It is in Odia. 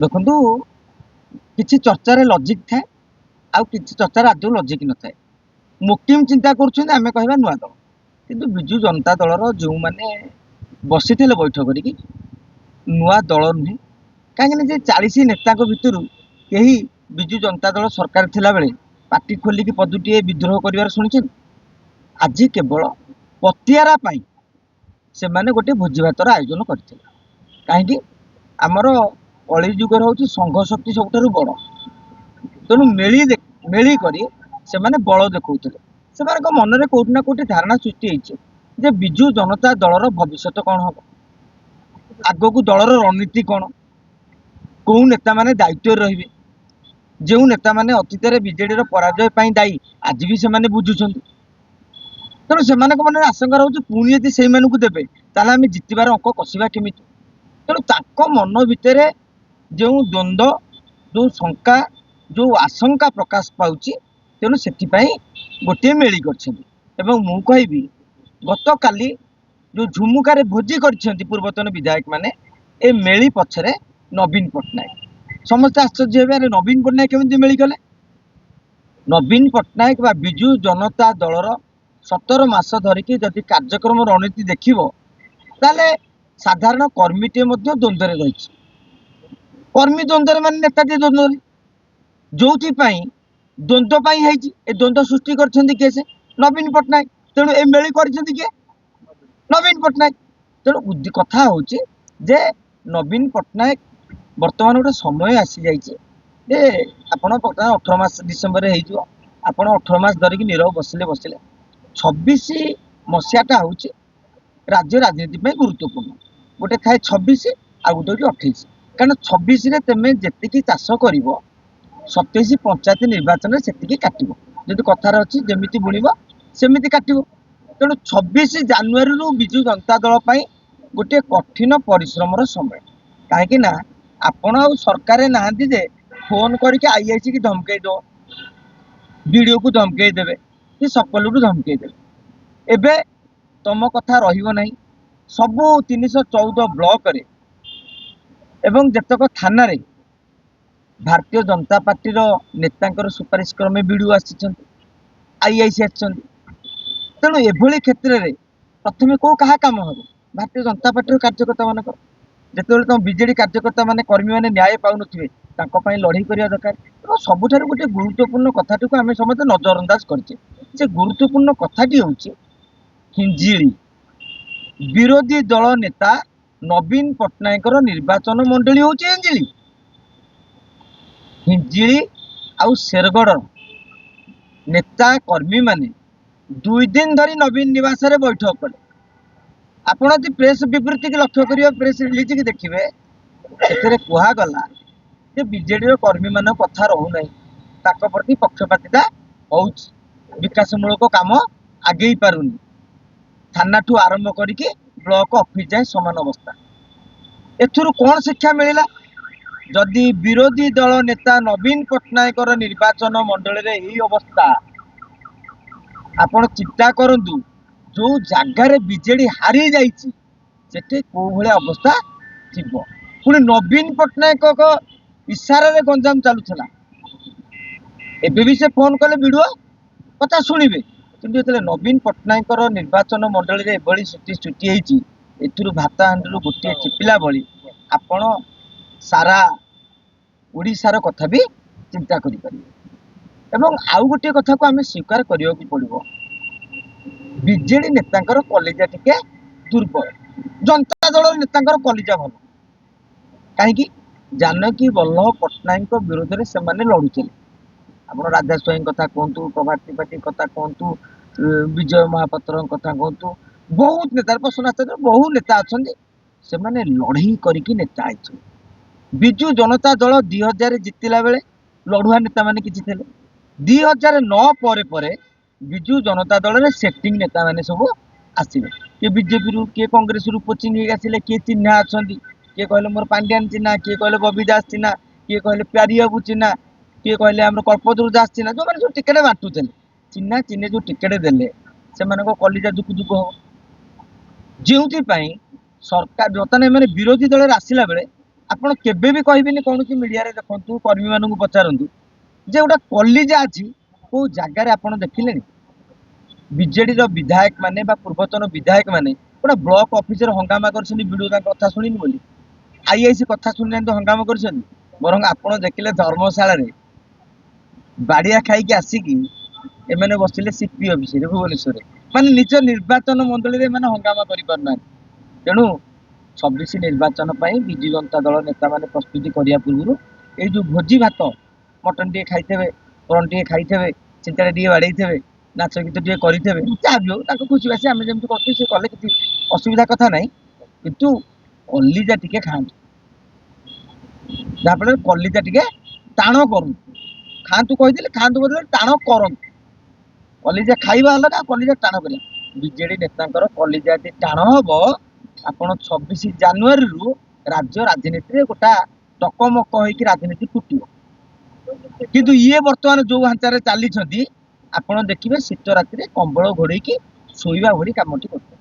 ଦେଖନ୍ତୁ କିଛି ଚର୍ଚ୍ଚାରେ ଲଜିକ୍ ଥାଏ ଆଉ କିଛି ଚର୍ଚ୍ଚାରେ ଆଦୌ ଲଜିକ୍ ନଥାଏ। ମୋଟିମ୍ ଚିନ୍ତା କରୁଛନ୍ତି ଆମେ କହିବା ନୂଆ ଦଳ, କିନ୍ତୁ ବିଜୁ ଜନତା ଦଳର ଯେଉଁମାନେ ବସିଥିଲେ ବୈଠକ କରିକି ନୂଆ ଦଳ ନୁହେଁ। କାହିଁକିନା ଯେ 40 ନେତାଙ୍କ ଭିତରୁ କେହି ବିଜୁ ଜନତା ଦଳ ସରକାର ଥିଲାବେଳେ ପାଟି ଖୋଲିକି ପଦୁଟିଏ ବିଦ୍ରୋହ କରିବାର ଶୁଣିଛନ୍ତି? ଆଜି କେବଳ ପତିଆରା ପାଇଁ ସେମାନେ ଗୋଟେ ଭୋଜି ଭାତର ଆୟୋଜନ କରିଥିଲେ। କାହିଁକି? ଆମର କଳି ଯୁଗର ହେଉଛି ସଂଘ ଶକ୍ତି ସବୁଠାରୁ ବଡ଼। ତେଣୁ ମେଳି କରି ସେମାନେ ବଳ ଦେଖାଉଥିଲେ। ସେମାନଙ୍କ ମନରେ କୋଉଠି ନା କୋଉଠି ଧାରଣା ସୃଷ୍ଟି ହେଇଛି ଯେ ବିଜୁ ଜନତା ଦଳର ଭବିଷ୍ୟତ କ'ଣ ହବ, ଆଗକୁ ଦଳର ରଣନୀତି କ'ଣ, କେଉଁ ନେତାମାନେ ଦାୟିତ୍ୱରେ ରହିବେ। ଯେଉଁ ନେତାମାନେ ଅତୀତରେ ବିଜେଡିର ପରାଜୟ ପାଇଁ ଦାୟୀ ଆଜି ବି ସେମାନେ ବୁଝୁଛନ୍ତି। ତେଣୁ ସେମାନଙ୍କ ମନରେ ଆଶଙ୍କା ରହୁଛି ପୁଣି ଯଦି ସେଇମାନଙ୍କୁ ଦେବେ ତାହେଲେ ଆମେ ଜିତିବାର ଅଙ୍କ କଷିବା କେମିତି। ତେଣୁ ତାଙ୍କ ମନ ଭିତରେ ଯେଉଁ ଦ୍ୱନ୍ଦ୍ୱ, ଯେଉଁ ଶଙ୍କା, ଯେଉଁ ଆଶଙ୍କା ପ୍ରକାଶ ପାଉଛି, ତେଣୁ ସେଥିପାଇଁ ଗୋଟିଏ ମେଳି କରିଛନ୍ତି। ଏବଂ ମୁଁ କହିବି ଗତକାଲି ଯେଉଁ ଝୁମୁକାରେ ଭୋଜି କରିଛନ୍ତି ପୂର୍ବତନ ବିଧାୟକ ମାନେ, ଏ ମେଳି ପଛରେ ନବୀନ ପଟ୍ଟନାୟକ। ସମସ୍ତେ ଆଶ୍ଚର୍ଯ୍ୟ ହେବେ, ଆରେ ନବୀନ ପଟ୍ଟନାୟକ କେମିତି ମେଳି କଲେ? ନବୀନ ପଟ୍ଟନାୟକ ବା ବିଜୁ ଜନତା ଦଳର 17 ମାସ ଧରିକି ଯଦି କାର୍ଯ୍ୟକ୍ରମ ରଣନୀତି ଦେଖିବ ତାହେଲେ ସାଧାରଣ କର୍ମୀଟିଏ ମଧ୍ୟ ଦ୍ୱନ୍ଦ୍ୱରେ ରହିଛି। କର୍ମୀ ଦ୍ୱନ୍ଦ୍ୱରେ ମାନେ ନେତାଟିଏ ଦ୍ୱନ୍ଦ୍ୱରେ, ଯୋଉଥିପାଇଁ ଦ୍ୱନ୍ଦ୍ୱ ପାଇଁ ହେଇଛି। ଏ ଦ୍ୱନ୍ଦ୍ୱ ସୃଷ୍ଟି କରିଛନ୍ତି କିଏ? ସେ ନବୀନ ପଟ୍ଟନାୟକ। ତେଣୁ ଏ ମେଳି କରିଛନ୍ତି କିଏ? ନବୀନ ପଟ୍ଟନାୟକ। ତେଣୁ କଥା ହେଉଛି ଯେ ନବୀନ ପଟ୍ଟନାୟକ ବର୍ତ୍ତମାନ ଗୋଟେ ସମୟ ଆସିଯାଇଛି ଯେ ଆପଣ 18 ମାସ ଡିସେମ୍ବରରେ ହେଇଯିବ, ଆପଣ 18 ମାସ ଧରିକି ନୀରବ ବସିଲେ 26 ମସିହାଟା ହେଉଛି ରାଜ୍ୟ ରାଜନୀତି ପାଇଁ ଗୁରୁତ୍ୱପୂର୍ଣ୍ଣ। ଗୋଟେ ଥାଏ 26 ଆଉ ଗୋଟେ ହେଉଛି 28। କାରଣ 26ରେ ତମେ ଯେତିକି ଚାଷ କରିବ 27 ପଞ୍ଚାୟତ ନିର୍ବାଚନରେ ସେତିକି କାଟିବ। ଯଦି କଥାରେ ଅଛି ଯେମିତି ବୁଣିବ ସେମିତି କାଟିବ। ତେଣୁ 26 ଜାନୁଆରୀରୁ ବିଜୁ ଜନତା ଦଳ ପାଇଁ ଗୋଟିଏ କଠିନ ପରିଶ୍ରମର ସମୟ। କାହିଁକି ନା ଆପଣ ଆଉ ସରକାରରେ ନାହାନ୍ତି ଯେ ଫୋନ୍ କରିକି IIC କି ଧମକେଇ ଦେବ, ବିଡିଓକୁ ଧମକେଇ ଦେବେ କି ସକଲକୁ ଧମକେଇ ଦେବେ। ଏବେ ତମ କଥା ରହିବ ନାହିଁ। ସବୁ 314 ବ୍ଲକରେ ଏବଂ ଯେତେକ ଥାନାରେ ଭାରତୀୟ ଜନତା ପାର୍ଟିର ନେତାଙ୍କର ସୁପାରିଶ କ୍ରମେ ବିଡିଓ ଆସିଛନ୍ତି, IIC ଆସିଛନ୍ତି। ତେଣୁ ଏଭଳି କ୍ଷେତ୍ରରେ ପ୍ରଥମେ କାହା କାମ ହେବ? ଭାରତୀୟ ଜନତା ପାର୍ଟିର କାର୍ଯ୍ୟକର୍ତ୍ତା ମାନଙ୍କର। ଯେତେବେଳେ ତମ ବିଜେଡି କାର୍ଯ୍ୟକର୍ତ୍ତା ମାନେ କର୍ମୀମାନେ ନ୍ୟାୟ ପାଉନଥିବେ ତାଙ୍କ ପାଇଁ ଲଢ଼େଇ କରିବା ଦରକାର। ଏବଂ ସବୁଠାରୁ ଗୋଟେ ଗୁରୁତ୍ୱପୂର୍ଣ୍ଣ କଥାଟିକୁ ଆମେ ସମସ୍ତେ ନଜରଅନ୍ଦାଜ କରିଛେ। ସେ ଗୁରୁତ୍ୱପୂର୍ଣ୍ଣ କଥାଟି ହେଉଛି ହିଞ୍ଜିଳି। ବିରୋଧୀ ଦଳ ନେତା ନବୀନ ପଟ୍ଟନାୟକର ନିର୍ବାଚନ ମଣ୍ଡଳୀ ହେଉଛି ହିଞ୍ଜିଳି। ହିଞ୍ଜିଳି ଆଉ ଶେରଗଡ଼ର ନେତା କର୍ମୀ ମାନେ 2 ଦିନ ଧରି ନବୀନ ନିବାସରେ ବୈଠକ କଲେ। ଆପଣ ଯଦି ପ୍ରେସ୍ ବିବୃତ୍ତିକି ଲକ୍ଷ୍ୟ କରିବେ, ପ୍ରେସ୍ ରିଲିଜ୍ ଦେଖିବେ, ସେଥିରେ କୁହାଗଲା ଯେ ବିଜେଡିର କର୍ମୀମାନଙ୍କ କଥା ରହୁନାହିଁ, ତାଙ୍କ ପ୍ରତି ପକ୍ଷପାତିତା ହେଉଛି, ବିକାଶମୂଳକ କାମ ଆଗେଇ ପାରୁନି, ଥାନାଠୁ ଆରମ୍ଭ କରିକି ବ୍ଲକ ଅଫିସ ଯାଏ ସମାନ ଅବସ୍ଥା। ଏଥିରୁ କ'ଣ ଶିକ୍ଷା ମିଳିଲା? ଯଦି ବିରୋଧୀ ଦଳ ନେତା ନବୀନ ପଟ୍ଟନାୟକର ନିର୍ବାଚନ ମଣ୍ଡଳୀରେ ଏହି ଅବସ୍ଥା, ଆପଣ ଚିନ୍ତା କରନ୍ତୁ ଯେଉଁ ଜାଗାରେ ବିଜେଡି ହାରି ଯାଇଛି ସେଠି କୋଉ ଭଳିଆ ଅବସ୍ଥା ଥିବ। ପୁଣି ନବୀନ ପଟ୍ଟନାୟକଙ୍କ ଇସାରାରେ ଗଞ୍ଜାମ ଚାଲୁଥିଲା। ଏବେ ବି ସେ ଫୋନ୍ କଲେ ଭିଡ଼ିଓ କଥା ଶୁଣିବେ, କିନ୍ତୁ ଯେତେବେଳେ ନବୀନ ପଟ୍ଟନାୟକର ନିର୍ବାଚନ ମଣ୍ଡଳୀରେ ଏଭଳି ସୃଷ୍ଟି ହେଇଛି, ଏଥିରୁ ଭାତ ହାଣ୍ଡିରୁ ଗୋଟିଏ ଚିପିଲା ଭଳି ଆପଣ ସାରା ଓଡ଼ିଶାର କଥା ବି ଚିନ୍ତା କରିପାରିବେ। ଏବଂ ଆଉ ଗୋଟିଏ କଥାକୁ ଆମେ ସ୍ୱୀକାର କରିବାକୁ ପଡ଼ିବ, ବିଜେଡି ନେତାଙ୍କର କଲିଜା ଟିକେ ଦୁର୍ବଳ, ଜନତା ଦଳର ନେତାଙ୍କର କଲିଜା ଭଲ। କାହିଁକି? ଜାନକୀ ବଲ୍ଲଭ ପଟ୍ଟନାୟକଙ୍କ ବିରୋଧରେ ସେମାନେ ଲଢ଼ୁଥିଲେ। ଆପଣ ରାଜା ସ୍ୱାଇଁଙ୍କ କଥା କୁହନ୍ତୁ, ପ୍ରଭାତ ତ୍ରିପାଠୀ କଥା କୁହନ୍ତୁ, ବିଜୟ ମହାପାତ୍ରଙ୍କ କଥା କୁହନ୍ତୁ, ବହୁତ ନେତା, ପ୍ରସନ୍ନ ବହୁ ନେତା ଅଛନ୍ତି, ସେମାନେ ଲଢ଼େଇ କରିକି ନେତା ହେଇଛନ୍ତି। ବିଜୁ ଜନତା ଦଳ 2000 ଜିତିଲା ବେଳେ ଲଢ଼ୁଆ ନେତାମାନେ କିଛି ଥିଲେ। 2009 ପରେ ପରେ ବିଜୁ ଜନତା ଦଳରେ ସେଟିଂ ନେତାମାନେ ସବୁ ଆସିଲେ। କିଏ ବିଜେପିରୁ, କିଏ କଂଗ୍ରେସରୁ କୋଚିଂ ହେଇକି ଆସିଲେ, କିଏ ଚିହ୍ନା ଅଛନ୍ତି, କିଏ କହିଲେ ମୋର ପାଣ୍ଡିଆନ ଚିହ୍ନା, କିଏ କହିଲେ ବବି ଦାସ ଚିହ୍ନା, କିଏ କହିଲେ ପ୍ୟାରିବାବୁ ଚିହ୍ନା, କିଏ କହିଲେ ଆମର କଳ୍ପତରୁ ଦାସ ଚିହ୍ନା। ଯେଉଁମାନେ ସବୁ ଟିକେଟ ବାଣ୍ଟୁଥିଲେ, ଚିହ୍ନା ଚିହ୍ନି ଯେଉଁ ଟିକେଟ ଦେଲେ ସେମାନଙ୍କ କଲିଜା ଦୁକୁ ଦୁକୁ ହବ। ଯେଉଁଥିପାଇଁ ସରକାର ବର୍ତ୍ତମାନ ଏମାନେ ବିରୋଧୀ ଦଳରେ ଆସିଲା ବେଳେ ଆପଣ କେବେ ବି କହିବେନି କୌଣସି ମିଡିଆରେ ଦେଖନ୍ତୁ କର୍ମୀ ମାନଙ୍କୁ ପଚାରନ୍ତୁ ଯେ ଗୋଟେ କଲିଜା ଅଛି କୋଉ ଜାଗାରେ ଆପଣ ଦେଖିଲେଣି? ବିଜେଡିର ବିଧାୟକ ମାନେ ବା ପୂର୍ବତନ ବିଧାୟକ ମାନେ ଗୋଟେ ବ୍ଲକ ଅଫିସରେ ହଙ୍ଗାମା କରିଛନ୍ତି ବିଡିଓ ତାଙ୍କ କଥା ଶୁଣିନି ବୋଲି, ଆଇଆଇସି କଥା ଶୁଣିନାହାନ୍ତି ହଙ୍ଗାମା କରିଛନ୍ତି। ବରଂ ଆପଣ ଦେଖିଲେ ଧର୍ମଶାଳାରେ ବାଡିଆ ଖାଇକି ଆସିକି ଏମାନେ ବସିଲେ ସିପି ଅଫିସରେ ଭୁବନେଶ୍ୱରରେ, ମାନେ ନିଜ ନିର୍ବାଚନ ମଣ୍ଡଳୀରେ ଏମାନେ ହଙ୍ଗାମା କରିପାରୁନାହାନ୍ତି। ତେଣୁ 26 ନିର୍ବାଚନ ପାଇଁ ବିଜୁ ଜନତା ଦଳ ନେତା ମାନେ ପ୍ରସ୍ତୁତି କରିବା ପୂର୍ବରୁ ଏଇ ଯୋଉ ଭୋଜି ଭାତ, ମଟନ ଟିକେ ଖାଇଥିବେ, ପ୍ରନ୍ ଟିକେ ଖାଇଥିବେ, ଚିନ୍ତାରେ ଟିକେ ବାଡେଇଥିବେ, ନାଚ ଗୀତ ଟିକେ କରିଥିବେ, ଯାହା ବି ହଉ ତାଙ୍କ ଖୁସି ବାସି ଆମେ ଯେମିତି କରୁଛୁ ସେ କଲେ କିଛି ଅସୁବିଧା କଥା ନାହିଁ। କିନ୍ତୁ କଲିଜା ଟିକେ ଖାଆନ୍ତୁ, ଯାହାଫଳରେ କଲିଜା ଟିକେ ଟାଣ କରନ୍ତୁ। ଖାଆନ୍ତୁ କହିଥିଲେ ଖାଆନ୍ତୁ ବଦଳରେ ଟାଣ କରନ୍ତୁ। କଲିଜା ଖାଇବା ଅଲଗା, କଲିଜା ଟାଣ କରିବା। ବିଜେଡି ନେତାଙ୍କର କଲିଜା ଯଦି ଟାଣ ହବ, ଆପଣ 26 ଜାନୁଆରୀରୁ ରାଜ୍ୟ ରାଜନୀତିରେ ଗୋଟା ଟକମକ ହେଇକି ରାଜନୀତି ଫୁଟିବ। କିନ୍ତୁ ଇଏ ବର୍ତ୍ତମାନ ଯୋଉ ଢାଞ୍ଚାରେ ଚାଲିଛନ୍ତି, ଆପଣ ଦେଖିବେ ଶୀତ ରାତିରେ କମ୍ବଳ ଘୋଡେଇକି ଶୋଇବା ଭଳି କାମଟି କରୁଛନ୍ତି।